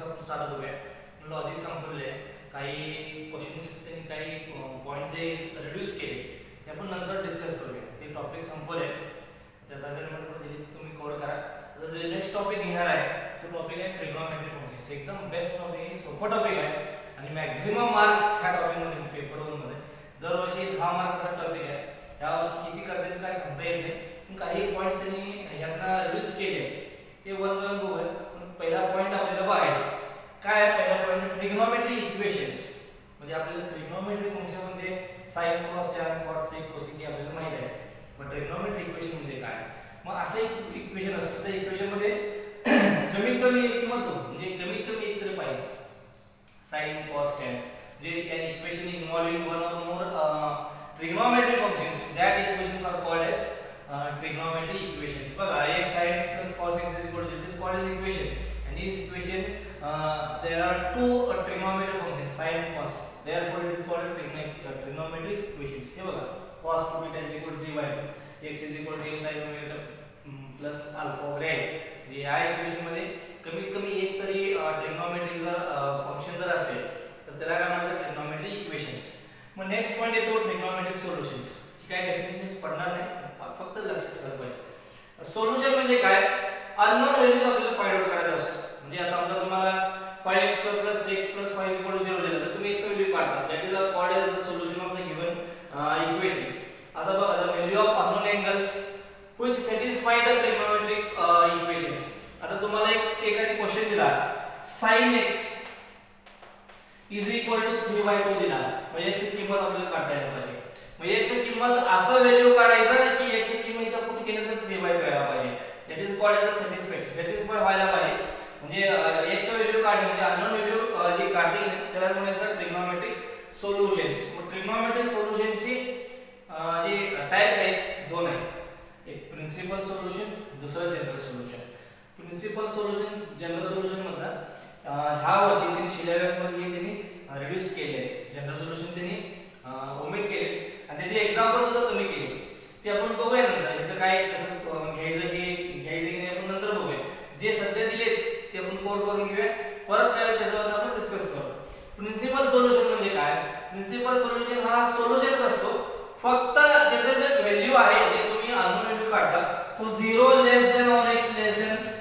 आपण स्टार्ट करूया. लॉजिक संपवले, काही क्वेश्चन्स त्यांनी काही पॉइंट जे रिड्यूस केले ते आपण नंतर डिस्कस करूया. ते टॉपिक संपवले, त्याचा असाइनमेंट पण दिली तुम्ही कव्हर करा. आता जे नेक्स्ट टॉपिक घेणार आहे तो टॉपिक आहे ट्रिग्नोमेट्री फंक्शन्स. एकदम बेस्ट टॉपिक आहे, सोपा टॉपिक आहे आणि मॅक्झिमम मार्क्स ह्या टॉपिक मध्ये पेपर 1 मध्ये दरवर्षी 10 मार्कचा टॉपिक आहे. यावर्षी किती करतील काय सांगता येत नाही, पण काही पॉइंट्स त्यांनी यांना रिड्यूस केले ते वन बाय वन बघूया. पण पहिला पॉइंट आपल्याला बघायचा काय आहे. पहिला पॉइंट ट्रिग्नोमेट्री इक्वेशन्स. म्हणजे आपल्याला ट्रिग्नोमेट्री फंक्शन म्हणजे sin cos tan cot sec cosec हे आपल्याला माहित आहे. पण ट्रिग्नोमेट्री इक्वेशन म्हणजे काय. मग असं एक इक्वेशन असतं, त्या इक्वेशन मध्ये कमीत कमी एक किंवा दोन म्हणजे कमीत कमी एक तरी पाहिजे. sin cos tan जे an equation involving one or more trigonometric functions, that equations are called as trigonometry equations. बघा एक sin x plus cos x is equal to this called as equation, and this equation there are two trigonometric functions sin and cos, therefore it is called as trigonometric equations. हे बघा cos 2 is equal to 3/2, x is equal to a sin omega plus alpha वगैरे आहे. या equation मध्ये कमीत कमी एक तरी ट्रिग्नोमेट्रिक जर फंक्शन जर असेल तर त्याला काय म्हणायचं ट्रिग्नोमेट्री इक्वेशन्स. मग नेक्स्ट पॉइंट येतो ट्रिग्नोमेट्रिक सोल्युशन्स. ही काय डेफिनेशन्स पडणार नाही, फक्त लक्षात ठेवायला पाहिजे. सोल्युशन म्हणजे काय, अननोन व्हॅल्यूज आपल्याला फाइंड आउट करायचा असतो. म्हणजे समजा तुम्हाला 5x² + 6 + 5 = 0 दिलं तर तुम्ही x व्हॅल्यू काढता, that is called as the solution of the given equations. आता बघा the value of unknown angles which satisfy the trigonometric equations. आता तुम्हाला एक एखादी क्वेश्चन दिला sin x is equal to 3/2 दिला, म्हणजे x ची किंमत आपल्याला काढता यायला पाहिजे. मग x ची किंमत असं व्हॅल्यू काढायचं की x ची किंमत इथं पुट केल्यानंतर 3/2 यायला पाहिजे. That is called as satisfaction. Satisfy व्हायला पाहिजे म्हणजे x चा व्हॅल्यू काढणे म्हणजे अननोन व्हॅल्यू जी काढते त्याला म्हणायचं ट्रिग्नोमेट्रिक सोल्युशन्स. मग ट्रिग्नोमेट्रिक सोल्युशन्सची जे टाइप्स आहेत दोन आहेत, एक प्रिन्सिपल सोल्युशन, दुसरं general solution. Principal solution general solution म्हणतात ह्या वर्षी त्यांनी सिलेबस मध्ये त्यांनी रिड्यूस केले आहेत. जनरल सोल्युशन त्यांनी ओमिट केले आणि त्याचे एक्झाम्पल सुद्धा कमी केले. ते आपण बघूया नंतर याचं काय कसं घ्यायचं की नाही आपण नंतर बघूया. जे सध्या दिलेत ते आपण कोड करून घेऊया, परत काय त्याच्यावर आपण डिस्कस करू. प्रिन्सिपल सोल्युशन म्हणजे काय, प्रिन्सिपल सोल्युशन हा सोल्युशनच असतो, फक्त त्याचे जे व्हॅल्यू आहे जे तुम्ही अननोन व्हॅल्यू काढता तो 0 < or x <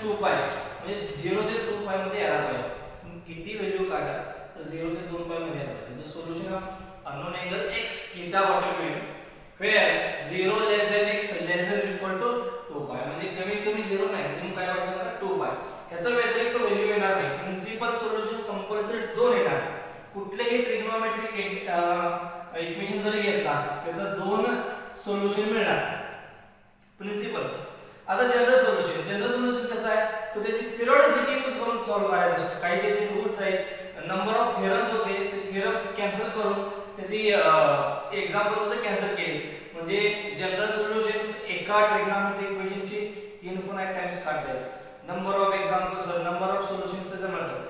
2π म्हणजे 0 ते 2π मध्ये यायला पाहिजे. किती व्हॅल्यू काढा तर 0 ते 2π मध्ये यायला पाहिजे. The solution of unknown angle x theta what you where 0 x < 2π म्हणजे कमीत कमी 0 मॅक्सिमम काय व्हायचं 2π. त्याचा व्यतिरिक्त व्हॅल्यू येणार नाही. प्रिन्सिपल सोल्युशन कंपल्सरी दोन येणार. कुठलेही ट्रिग्नोमेट्रिक इक्वेशन जर घेतला त्याचा दोन सोल्युशन मिळणार प्रिन्सिपल. आता जनरल सोल्युशन, जनरल सोल्युशन कसं आहे तो त्याची पिरियोडिसिटी यूज करून सॉल्व्ह करायचा असतो. काही त्याचे रूल्स आहेत, नंबर ऑफ थेरम्स होते, ते थेरम्स कॅन्सल करून त्याची एक्झाम्पल सुद्धा कॅन्सल केली. म्हणजे जनरल सोल्युशन्स एका ट्रिग्नोमेट्रिक इक्वेशनची इन्फिनाइट टाइम्स काढता येतात. Number of examples, number of solutions त्याचं म्हणतात.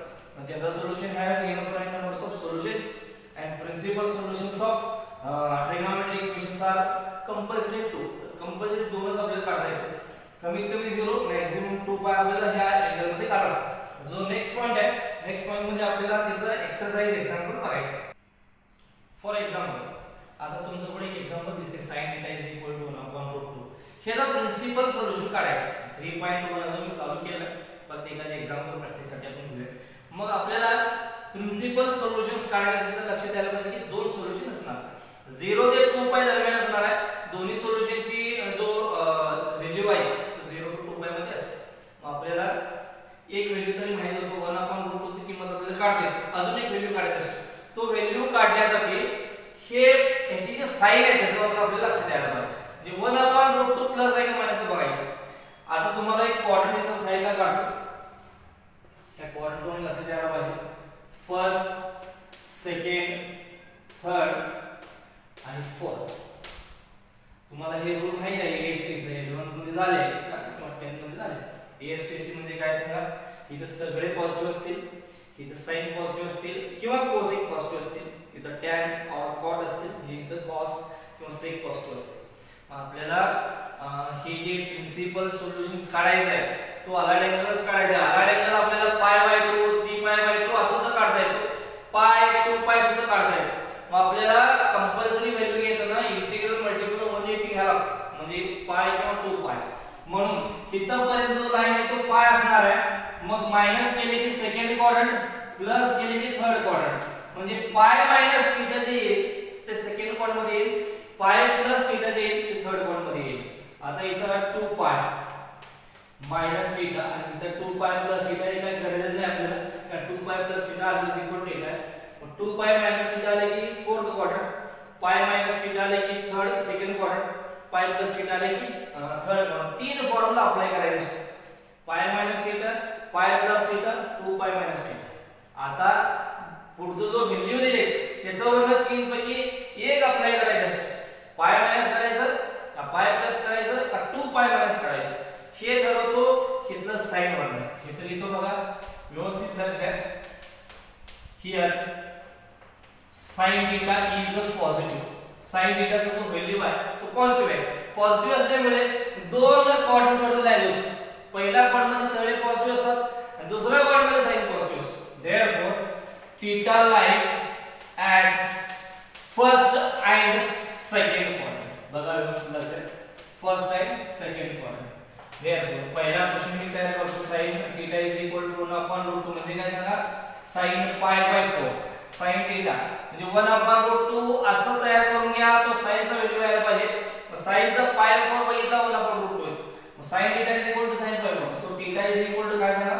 General solution has infinite numbers of solutions and principal solutions of trigonometric equations are compulsory 2. Compulsory दोनच आपल्याला काढता येतो. कमीत कमी 0 मॅक्सिमम 2π आपल्याला ह्या अँगल मध्ये काढायचा. जो नेक्स्ट पॉइंट आहे, नेक्स्ट पॉइंट म्हणजे आपल्याला त्याचा एक्सरसाइज एक्झाम्पल बघायचा. फॉर एक्झाम्पल आता तुमच्याकडे एक एक्झाम्पल दिसते sin θ = 1/√2. ह्याचा प्रिन्सिपल सोल्युशन काढायचा. 3.1 जो मी चालू केलं फक्त एखादे एक्झाम्पल प्रॅक्टिस साठी आपण घेऊया. मग आपल्याला प्रिन्सिपल सोल्युशन्स काढायचे असेल तर लक्षात द्यायला पाहिजे की दोन सोल्युशन असणार. 0 ते 2π दरम्यान असणार आहे. दोन्ही सोल्युशनची जो व्हॅल्यू आहे तो 0 ते 2π मध्ये असते. मग आपल्याला एक व्हॅल्यू तरी माहित होतो 1/√2 ची किंमत आपल्याला काढता येते. अजून एक व्हॅल्यू काढायची असते. तो व्हॅल्यू काढण्यासाठी हे ह्याची जे साइन आहे त्याच्यावर आपल्याला लक्ष द्यायला पाहिजे. म्हणजे 1/√2 प्लस आहे का मायनस बघायचं. आता तुम्हाला एक कोऑर्डिनेट इथं साइडला काढतो, त्या कोऑर्डिनेटवर लक्ष द्यायला पाहिजे. फर्स्ट, सेकंड, थर्ड आणि फोर्थ. तुम्हाला हे रूल माहित आहे, एएसटीसी 11 मध्ये झाले किंवा 10 मध्ये झाले. एएसटीसी म्हणजे काय सांगा, इथे सगळे पॉझिटिव्ह असतील, इथे साइन पॉझिटिव्ह असतील किंवा कोसेक पॉझिटिव्ह असतील, इथे टॅन और कॉट असतील, इथे कॉस किंवा सेक पॉझिटिव्ह असतील. आपल्याला हे जे प्रिन्सिपल सोल्युशन्स काढायचं आहे तो अलाइड अँगलच काढायचा आहे. अलाइड अँगल आपल्याला π/2 3π/2 असं सुद्धा काढता येतो, π 2π सुद्धा काढता येतो. मग आपल्याला कंपल्सरी व्हॅल्यू घेताना इंटिग्रल मल्टिपल 180 घ्यावं लागतं, म्हणजे π किंवा 2π. म्हणून इथपर्यंत जो लाईन आहे तो π असणार आहे. मग मायनस केले की सेकंड क्वाड्रंट, प्लस केले की थर्ड क्वाड्रंट, म्हणजे π - थीटा जे येईल ते सेकंड क्वाड्रंट मध्ये येईल, π + थीटा जे येईल ते थर्ड क्वाड्रंट मध्ये येईल. आता इथं 2π - थीटा आणि इथं 2π + थीटा हे काही गरज नाही आपल्याला, कारण 2π + थीटा ऑलवेज इक्वल थीटा आहे. 2π - थीटा आले की फोर्थ क्वाड्रंट, π - थीटा आले की थर्ड सेकंड क्वाड्रंट, π + थीटा आले की थर्ड क्वाड्रंट. तीन फॉर्म्युला अप्लाय करायचे असतात, π - थीटा, π + थीटा, 2π - थीटा. आता पुढचं जो व्हॅल्यू दिले त्याच्यावरून तीन पैकी एक अप्लाय करायचं असतं. π - करायचं का π + करायचं का 2π - करायचं हे ठरवतो इथलं साइन वर्ण. हे तर लिहितो बघा व्यवस्थित लक्ष द्या. Here sin theta is positive. sin थीटाचा जो व्हॅल्यू आहे तो पॉझिटिव्ह आहे. पॉझिटिव्ह असल्यामुळे दोन क्वाड्रंट वर लाईन होते. पहिल्या क्वाड्रंट मध्ये सगळे पॉझिटिव्ह असतात आणि दुसऱ्या क्वाड्रंट मध्ये साइन पॉझिटिव्ह असतो. therefore theta lies at first and second quadrant. बघा लक्षात द्या, first and second quadrant. therefore पहिला क्वेश्चन मी तयार करतो. sin थीटा = 1/√2 म्हणजे काय सांगा, sin π/4. sin थीटा म्हणजे 1/√2 असं तयार करून घ्या, तो sin चा व्हॅल्यू यायला पाहिजे. sin चा π/4 बघितला 1/√2 येतो. मग sin theta = sin π/4. So theta = काय सांगा,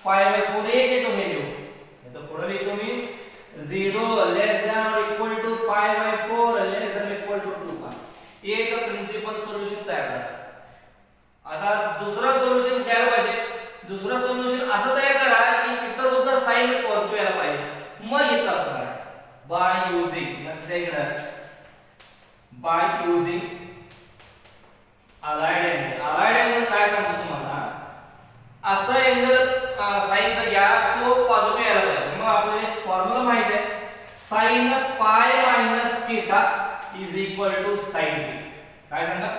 π/4 एक येतो व्हॅल्यू. तर पुढे लिहितो मी 0 ≤ π/4 ≤ 2π. एक प्रिन्सिपल सोल्युशन तयार झाला. आता दुसरा सोल्युशन घ्यायला पाहिजे. दुसरा सोल्युशन असं तयार करा की तिथं सुद्धा साइन पॉझिटिव्ह यायला पाहिजे. मग इथं असणार आहे बाय युजिंग, लक्ष द्या इकडे, by using allied angle. Allied angle काय सांगतो तुम्हाला, असा अँगल साइनचा घ्या तो पॉझिटिव्ह यायला पाहिजे. मग आपल्याला एक फॉर्म्युला माहित आहे, sin π - थीटा = sin θ. काय सांगा,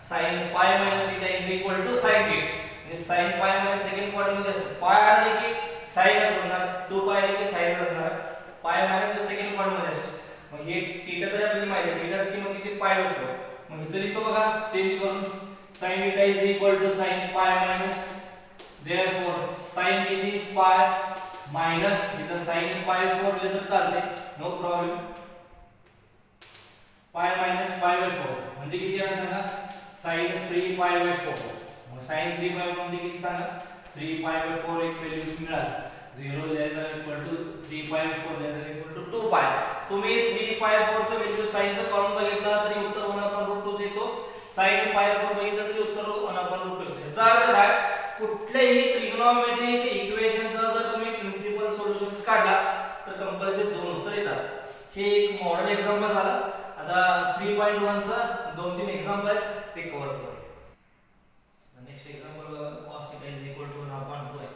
sin π - थीटा = sin θ. म्हणजे sin π सेकंड क्वाड्रंट मध्ये असतो. π आले की sin असणार, 2π आले की sin असणार, π - सेकंड क्वाड्रंट मध्ये असतो. मग हे थीटा तर आपल्याला माहिती आहे, थीटाची किंमत किती π/4. मग इथे लिहितो बघा चेंज करून, sin θ = sin π - therefore sin किती π मायनस इथं sin π4 लिहिलं तर चालते, नो प्रॉब्लेम. π - π/4 म्हणजे किती आहे सांगा, sin 3π/4. मग sin 3π म्हणजे किती सांगा, 3π/4 एक व्हॅल्यू मिळाली. 0 ≤ 3π4 ≤ 2π. तुम्ही 3π4 चं व्हॅल्यू sin चं कॉमन बघितलं तरी उत्तर 1/√2 च येतो. sin π4 बघितलं तरी उत्तर 1/√2 येतो. याचा अर्थ काय, कुठल्याही ट्रिग्नोमेट्रिक इक्वेशनचा जर तुम्ही प्रिन्सिपल सोल्युशन्स काढला तर कंपल्सरी दोन उत्तर येतात. हे एक मॉडेल एक्झाम्पल झालं. आता 3.1 चा 2-3 एक्झाम्पल आहेत ते कव्हर करूया. नेक्स्ट एक्झाम्पल cos θ = 1/2 आहे.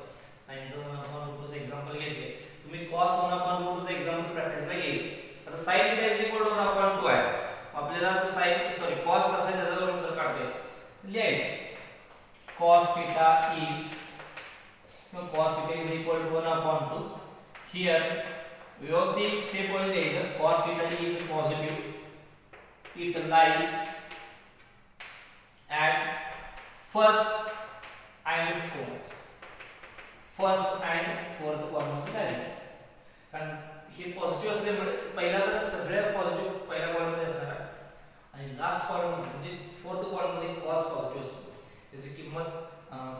sin चं 1/√2 चे एक्झाम्पल घेतले. तुम्ही cos 1/√2 चे एक्झाम्पल प्रॅक्टिसला घ्यायचे. आता sin θ = 1/2 आहे. आपल्याला तो cos कसा आहे त्याच्यावर उत्तर काढता येईल. लिहायचं cos θ is cos θ = 1/2. here व्यवस्थित स्टेप वाईज द्यायचं. cos θ is positive, it lies at first and fourth quadrant मध्ये आहे. कारण हे पॉझिटिव्ह असल्यामुळे पहिला तर सगळ्यात पॉझिटिव्ह पहिल्या क्वाड्रंट मध्ये असणार आहे आणि लास्ट क्वाड्रंट म्हणजे फोर्थ क्वाड्रंट मध्ये cos पॉझिटिव्ह असतो. त्याची किंमत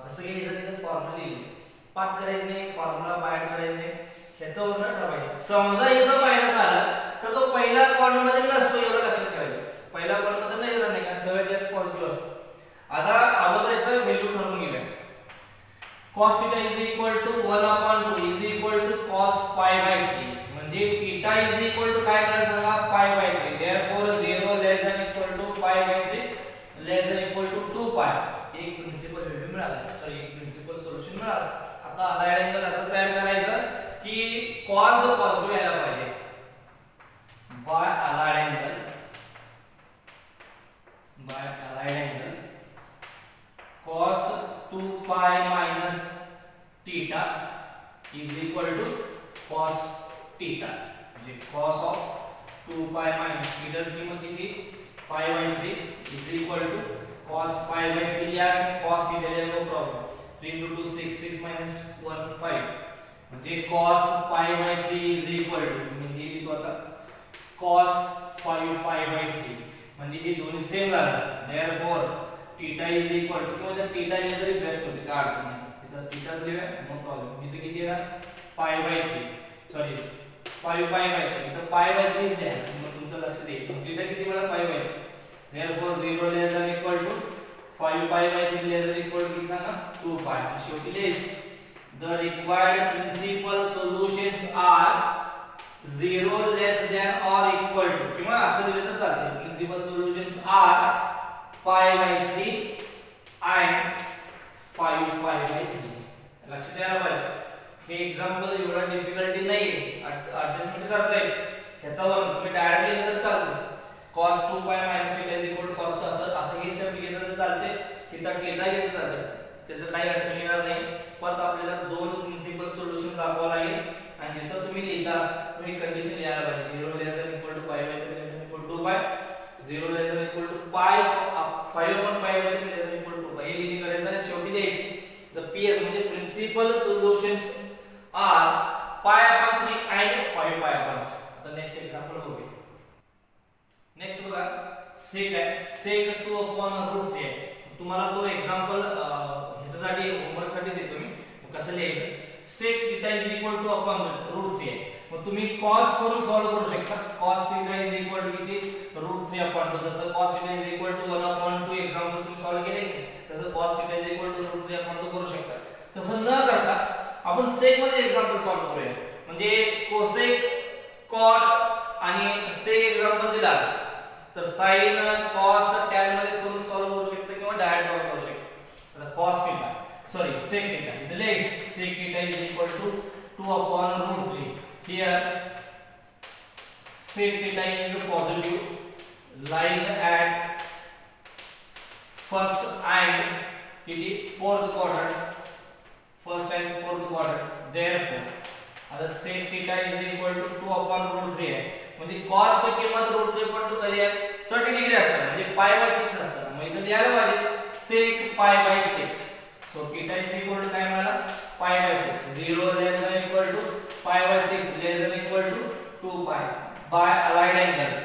कसं घ्यायचं ते फॉर्म्युला लिहिली, पाठ करायचं नाही, फॉर्म्युला बाहेर करायचं नाही, ह्याच्यावरून ठरवायचं. समजा इथं मायनस आला तर तो पहिला क्वाड्रंट मध्ये नसतो, एवढं लक्षात ठेवायचं. पहिला क्वाड्रंट मध्ये नाही येणार नाही, कारण सगळे त्यात पॉझिटिव्ह असतं. आता अगोदरचं व्हॅल्यू ठरवून घेऊया. cos θ = 1/2 cos π/3 म्हणजे θ काय करायचं सांगा, π/3. therefore 0 ≤ π/3 ≤ 2π. एक प्रिन्सिपल व्हॅल्यू मिळाला, सॉरी एक प्रिन्सिपल सोल्युशन मिळालं. आता अलाइड अँगल असं तयार करायचं की cos पॉझिटिव्ह यायला पाहिजे. Bye allied angle bye allied angle cos 2 pi minus theta is equal to cos theta. म्हणजे cos of 2 pi minus theta ची किंमत किती pi by 3 is equal to cos pi by 3 लिहा cos theta लिहा no problem 3 into 2 6 6 minus 1 5 म्हणजे cos pi by 3 is equal to मी हे लिहितो आता cos 5 pi by 3 म्हणजे हे दोन्ही सेम झालं therefore theta is equal to किंवा जर theta लिहिलं तरी बेस्ट होते काय अडचण नाही त्याचा theta लिहा नो प्रॉब्लेम इथे किती येणार pi by 3 sorry 5 pi by 3 इथं pi by 3 च लिहा मग तुमचं लक्ष दे theta किती मिळाला pi by 3 therefore 0 less than equal to 5 pi by 3 less than equal to किती सांगा 2 pi शेवटी लिहायचं the required principal solutions are 0 less than or equal to किंवा असं दिलं तर चालते principal solutions are pi by 3 and 5 pi by 3 लक्षात यायला पाहिजे हे एक्झाम्पल एवढा डिफिकल्टी नाही ऍडजस्टमेंट करता येईल त्याच्यावर तुम्ही डायरेक्टली लिहिलं तर चालते cos 2 pi minus theta is equal to cos 2 असं हे स्टेप घेतलं तर चालते किंवा थीटा घेतलं जाते त्याचं काही अडचण येणार नाही पण आपल्याला दोन प्रिन्सिपल सोल्युशन दाखवावं लागेल आणि जिथं तुम्ही लिहिता तो ही कंडिशन लिहायला पाहिजे 0 less than equal to pi by 3 less than equal to 2 pi 0 less than equal to pi 5 upon pi by 3 less than equal to 2 pi हे लिहिणे करायचं आणि शेवटी द्यायचं the PS म्हणजे principal solutions are pi upon 3 and 5 pi upon 3 आता next example बघूया next बघा sec आहे sec 2 upon root 3 आहे तुम्हाला तो एक्झाम्पल ह्याच्यासाठी होमवर्क साठी देतो मी कसं लिहायचं sec theta is equal to upon root 3 आहे मग तुम्ही cos करून सॉल्व करू शकता cos theta is equal to किती root 3 upon 2 जसं cos theta is equal to 1 upon 2 example तुम्ही सॉल्व केले तसं cos theta is equal to root 3 upon 2 करू शकता तसं न करता आपण sec मध्ये एक्झाम्पल सॉल्व करूया म्हणजे cosec cot आणि sec एक्झाम्पल दिला तर sin cos tan मध्ये करून सॉल्व करू शकता किंवा डायरेक्ट सॉल्व करू शकता आता cos theta sorry sec theta इथे लिहायचं sec theta is equal to 2 upon root 3 here sec theta is positive lies at first and किती fourth quadrant first and fourth quadrant therefore आता sec theta is equal to 2 upon root 3 आहे म्हणजे cos ची किंमत root 3 पण 2 कधी आहे 30 degree असते म्हणजे pi by 6 असते मग इथे लिहायला पाहिजे sec pi by 6 so theta is equal to काय मिळाला pi by 6 0 less than equal to pi by 6 less than equal to 2 pi by allied angle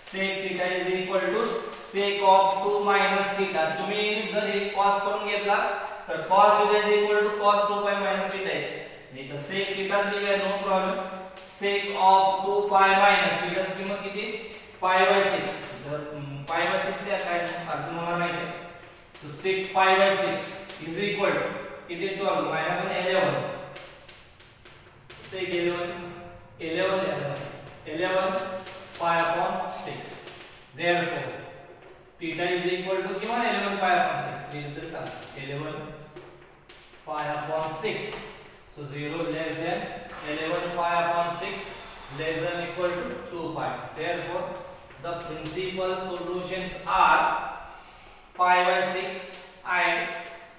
sec theta is equal to sec of 2 minus theta तुम्ही जर हे cos करून घेतला तर cos theta is equal to cos 2 pi minus theta आहे नाही तर sec theta लिहूया no problem sec of 2 pi minus theta ची किंमत किती pi by 6 तर pi by 6 लिहा काय अर्थ होणार नाही so sec pi by 6 is equal to किती 12 minus 1 11 sec 11 लिहा 11 pi upon 6 therefore theta is equal to किंवा 11 pi upon 6 लिहिलं तर चालेल 11 pi upon 6 so 0 less than 11 pi upon 6 less than equal to 2 pi therefore the principal solutions are pi by 6 and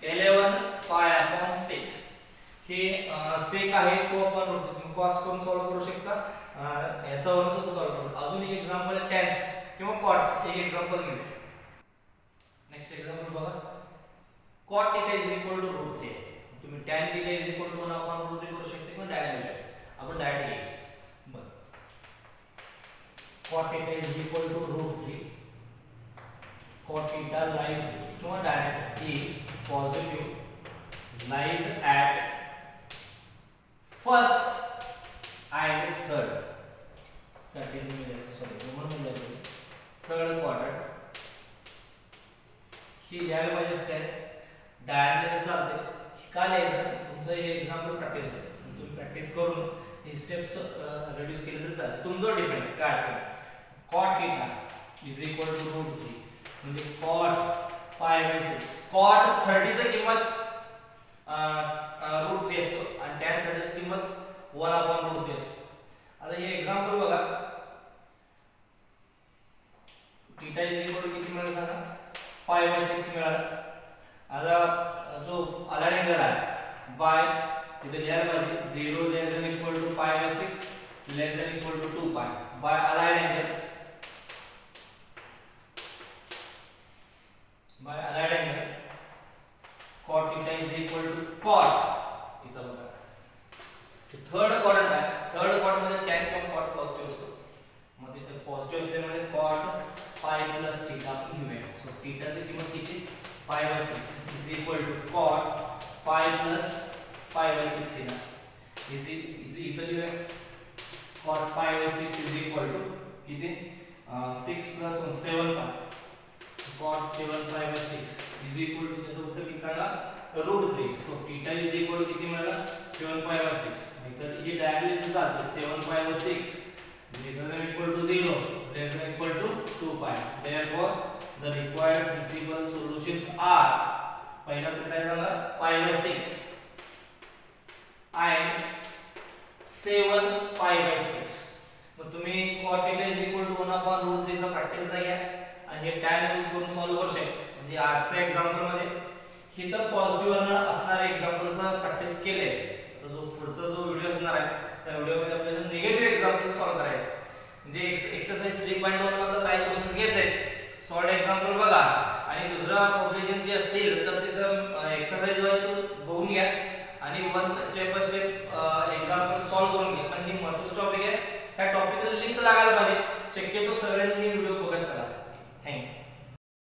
11 pi upon 6 हे sec आहे तो आपण तुम्ही cos करून सॉल्व करू शकता याच्यावरून सुद्धा सॉल्व करू अजून एक एक्झाम्पल आहे tan किंवा cot एक एक्झाम्पल घेऊ नेक्स्ट एक्झाम्पल बघा cot theta is equal to root 3 तुम्ही tan theta is equal to 1 upon root 3 करू शकता किंवा डायरेक्ट लिहू शकता आपण डायरेक्ट घ्यायचं बघ cot theta is equal to root 3 cot theta lies किंवा direct is positive lies at first and third condition में जायचं सॉरी रोमन मध्ये जायचं थर्ड क्वाड्रंट ही लिहायला पाहिजे काय डायरेक्ट चालते का लिहायचं तुमचं हे एक्झाम्पल प्रॅक्टिस करतो तुम्ही प्रॅक्टिस करून हे स्टेप्स रिड्यूस केले तर चालेल तुमचं डिपेंड आहे काय असेल cot theta is equal to root 3 म्हणजे cot pi by 6 cot 30 ची किंमत root 3 असतो आणि tan 30 ची किंमत 1 upon root 3 असतो आता हे एक्झाम्पल बघा थीटा इज इक्वल टू किती मिळालं सांगा पाय बाय 6 मिळालं. आता जो अलाइड अँगल आहे बाय तिथे लिहायला पाहिजे 0 less than equal to pi by 6 less than equal to 2 pi by allied angle cot theta is equal to cot इथं बघा थर्ड क्वाड्रंट आहे. थर्ड क्वाड्रंट मध्ये tan किंवा cot पॉझिटिव्ह असतो. मग तिथे पॉझिटिव्ह असल्यामुळे cot पाय प्लस थीटा आपण घेऊया. सो थीटाची किंमत किती pi by 6 is equal to cot pi plus pi by 6 theta is equal to cot pi by 6 is equal to किती 6 प्लस 7 पाय cot 7 पाय बाय 6 इज इक्वल टू त्याचं उत्तर किती आला √3. So theta is equal to किती मिळाला 7 पाय बाय 6. नाहीतर ही डायरेक्टली इथे जाते 7 पाय by 6 greater than equal to 0 less than equal to 2 pi. Therefore the required principal solutions are पहिला कुठला आहे सांगा पाय बाय 6 and 7 पाय बाय 6. मग तुम्ही cot theta is equal to 1/√3 चा प्रॅक्टिस नाही आहे आणि हे tan यूज करून सॉल्व्ह करू शकता. म्हणजे आजच्या एक्झाम्पल मध्ये हिथं पॉझिटिव्ह असणारे एक्झाम्पलचा प्रॅक्टिस केले. तर जो पुढचा जो व्हिडिओ असणार आहे त्या व्हिडिओमध्ये आपल्याला निगेटिव्ह एक्झाम्पल सॉल्व्ह करायचं. म्हणजे एक्सरसाइज 3.1 मधलं काही क्वेश्चन्स घेतले सॉल्व्ड एक्झाम्पल बघा आणि दुसरा पब्लिकेशन जे असतील तर त्याचं एक्सरसाइज जो आहे तो बघून घ्या आणि one step by step example solve करून घ्या. पण ही महत्त्वाचा टॉपिक आहे. ह्या टॉपिकला लिंक लागायला पाहिजे. शक्यतो सगळ्यांनी ही व्हिडिओ